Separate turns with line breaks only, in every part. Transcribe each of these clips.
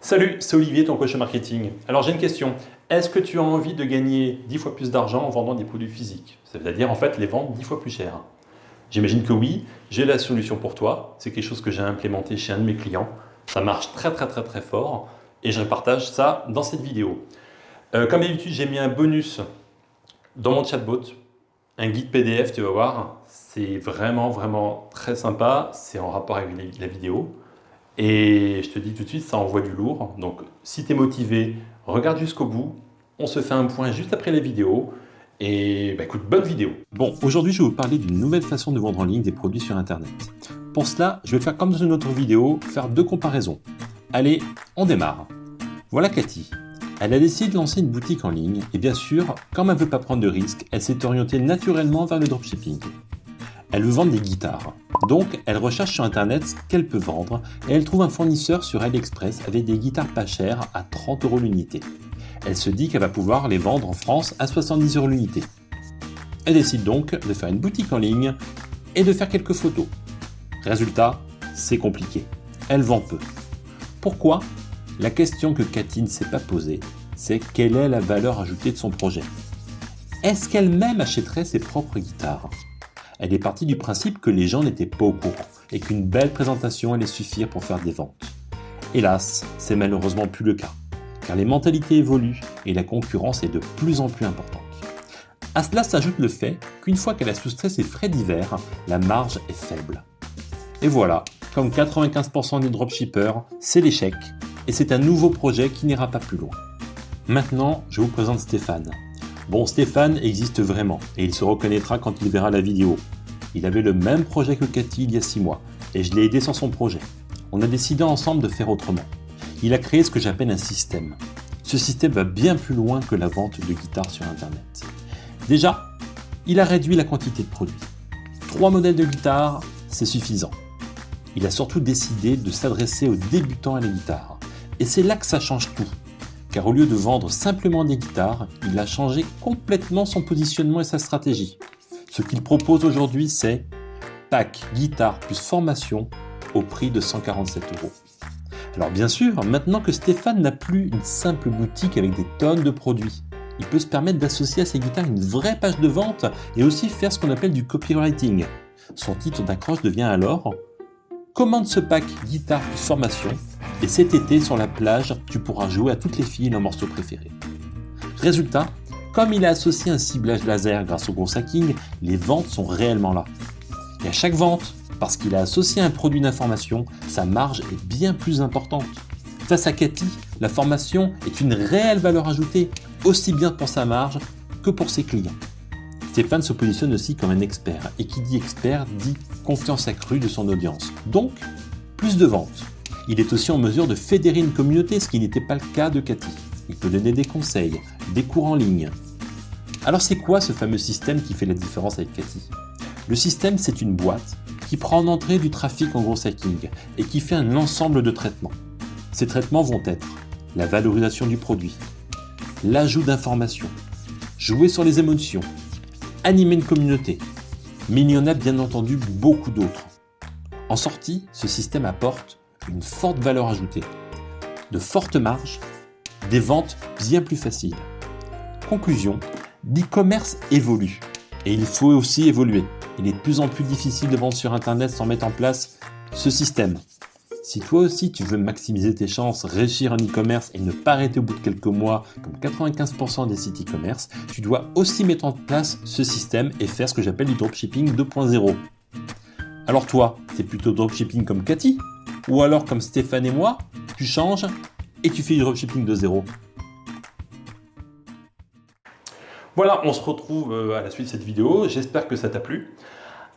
Salut, c'est Olivier, ton coach marketing. Alors j'ai une question. Est-ce que tu as envie de gagner 10 fois plus d'argent en vendant des produits physiques? C'est-à-dire en fait les vendre 10 fois plus cher. J'imagine que oui, j'ai la solution pour toi. C'est quelque chose que j'ai implémenté chez un de mes clients. Ça marche très fort et je partage ça dans cette vidéo. Comme d'habitude, j'ai mis un bonus dans mon chatbot, un guide PDF, tu vas voir. C'est vraiment très sympa. C'est en rapport avec la vidéo. Et je te dis tout de suite, ça envoie du lourd. Donc, si tu es motivé, regarde jusqu'au bout. On se fait un point juste après la vidéo. Et bah, écoute, bonne vidéo. Bon, aujourd'hui, je vais vous parler d'une nouvelle façon de vendre en ligne des produits sur Internet. Pour cela, je vais faire comme dans une autre vidéo, faire deux comparaisons. Allez, on démarre. Voilà Cathy. Elle a décidé de lancer une boutique en ligne. Et bien sûr, comme elle ne veut pas prendre de risques, elle s'est orientée naturellement vers le dropshipping. Elle veut vendre des guitares. Donc, elle recherche sur Internet ce qu'elle peut vendre et elle trouve un fournisseur sur AliExpress avec des guitares pas chères à 30 € l'unité. Elle se dit qu'elle va pouvoir les vendre en France à 70 € l'unité. Elle décide donc de faire une boutique en ligne et de faire quelques photos. Résultat, c'est compliqué. Elle vend peu. Pourquoi? La question que Cathy ne s'est pas posée, c'est quelle est la valeur ajoutée de son projet? Est-ce qu'elle-même achèterait ses propres guitares? Elle est partie du principe que les gens n'étaient pas au courant et qu'une belle présentation allait suffire pour faire des ventes. Hélas, c'est malheureusement plus le cas, car les mentalités évoluent et la concurrence est de plus en plus importante. À cela s'ajoute le fait qu'une fois qu'elle a soustrait ses frais divers, la marge est faible. Et voilà, comme 95% des dropshippers, c'est l'échec et c'est un nouveau projet qui n'ira pas plus loin. Maintenant, je vous présente Stéphane. Bon, Stéphane existe vraiment et il se reconnaîtra quand il verra la vidéo. Il avait le même projet que Cathy il y a 6 mois et je l'ai aidé sur son projet. On a décidé ensemble de faire autrement. Il a créé ce que j'appelle un système. Ce système va bien plus loin que la vente de guitares sur Internet. Déjà, il a réduit la quantité de produits. 3 modèles de guitare, c'est suffisant. Il a surtout décidé de s'adresser aux débutants à la guitare. Et c'est là que ça change tout. Car au lieu de vendre simplement des guitares, il a changé complètement son positionnement et sa stratégie. Ce qu'il propose aujourd'hui, c'est pack guitare plus formation au prix de 147 €. Alors bien sûr, maintenant que Stéphane n'a plus une simple boutique avec des tonnes de produits, il peut se permettre d'associer à ses guitares une vraie page de vente et aussi faire ce qu'on appelle du copywriting. Son titre d'accroche devient alors « Commande ce pack guitare plus formation » et cet été, sur la plage, tu pourras jouer à toutes les filles leurs morceaux préférés. Résultat, comme il a associé un ciblage laser grâce au gros hacking, les ventes sont réellement là. Et à chaque vente, parce qu'il a associé un produit d'information, sa marge est bien plus importante. Face à Cathy, la formation est une réelle valeur ajoutée, aussi bien pour sa marge que pour ses clients. Stéphane se positionne aussi comme un expert, et qui dit expert dit confiance accrue de son audience. Donc, plus de ventes. Il est aussi en mesure de fédérer une communauté, ce qui n'était pas le cas de Cathy. Il peut donner des conseils, des cours en ligne. Alors c'est quoi ce fameux système qui fait la différence avec Cathy? Le système, c'est une boîte qui prend en entrée du trafic en gros hacking et qui fait un ensemble de traitements. Ces traitements vont être la valorisation du produit, l'ajout d'informations, jouer sur les émotions, animer une communauté. Mais il y en a bien entendu beaucoup d'autres. En sortie, ce système apporte une forte valeur ajoutée, de fortes marges, des ventes bien plus faciles. Conclusion, l'e-commerce évolue et il faut aussi évoluer. Il est de plus en plus difficile de vendre sur Internet sans mettre en place ce système. Si toi aussi tu veux maximiser tes chances, réussir en e-commerce et ne pas arrêter au bout de quelques mois comme 95% des sites e-commerce, tu dois aussi mettre en place ce système et faire ce que j'appelle du dropshipping 2.0. Alors toi, c'est plutôt dropshipping comme Cathy? Ou alors, comme Stéphane et moi, tu changes et tu fais du dropshipping de zéro. Voilà, on se retrouve à la suite de cette vidéo. J'espère que ça t'a plu.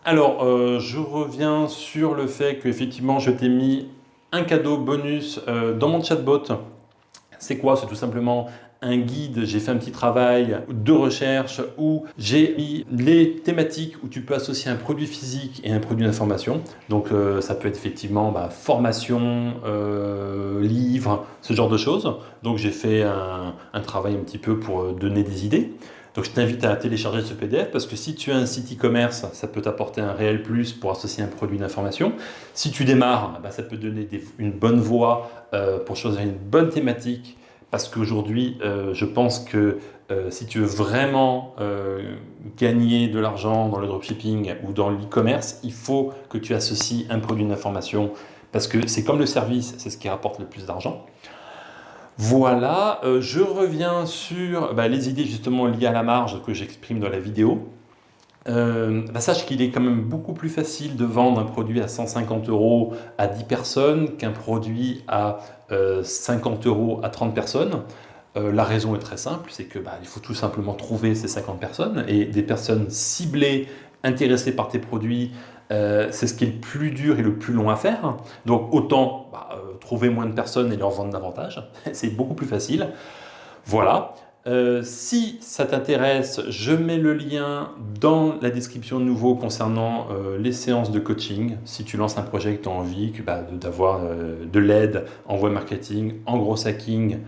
Alors, je reviens sur le fait qu'effectivement, je t'ai mis un cadeau bonus dans mon chatbot. C'est quoi? C'est tout simplement un guide, j'ai fait un petit travail de recherche où j'ai mis les thématiques où tu peux associer un produit physique et un produit d'information. Donc ça peut être effectivement formation, livre, ce genre de choses. Donc j'ai fait un travail un petit peu pour donner des idées. Donc je t'invite à télécharger ce PDF parce que si tu as un site e-commerce, ça peut t'apporter un réel plus pour associer un produit d'information. Si tu démarres, ça peut donner une bonne voie pour choisir une bonne thématique parce qu'aujourd'hui, je pense que si tu veux vraiment gagner de l'argent dans le dropshipping ou dans l'e-commerce, il faut que tu associes un produit d'information parce que c'est comme le service, c'est ce qui rapporte le plus d'argent. Voilà, je reviens sur les idées justement liées à la marge que j'exprime dans la vidéo. Sache qu'il est quand même beaucoup plus facile de vendre un produit à 150 € à 10 personnes qu'un produit à 50 € à 30 personnes. La raison est très simple, c'est que il faut tout simplement trouver ces 50 personnes et des personnes ciblées, intéressées par tes produits. C'est ce qui est le plus dur et le plus long à faire. Donc autant trouver moins de personnes et leur vendre davantage. C'est beaucoup plus facile. Voilà. Si ça t'intéresse, je mets le lien dans la description de nouveau concernant les séances de coaching. Si tu lances un projet et que tu as envie d'avoir de l'aide en web marketing, en gros hacking,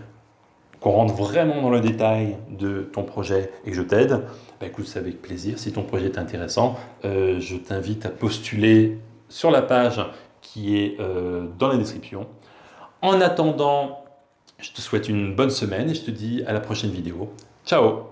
qu'on rentre vraiment dans le détail de ton projet et que je t'aide, écoute, c'est avec plaisir. Si ton projet est intéressant, je t'invite à postuler sur la page qui est dans la description. En attendant, je te souhaite une bonne semaine et je te dis à la prochaine vidéo. Ciao!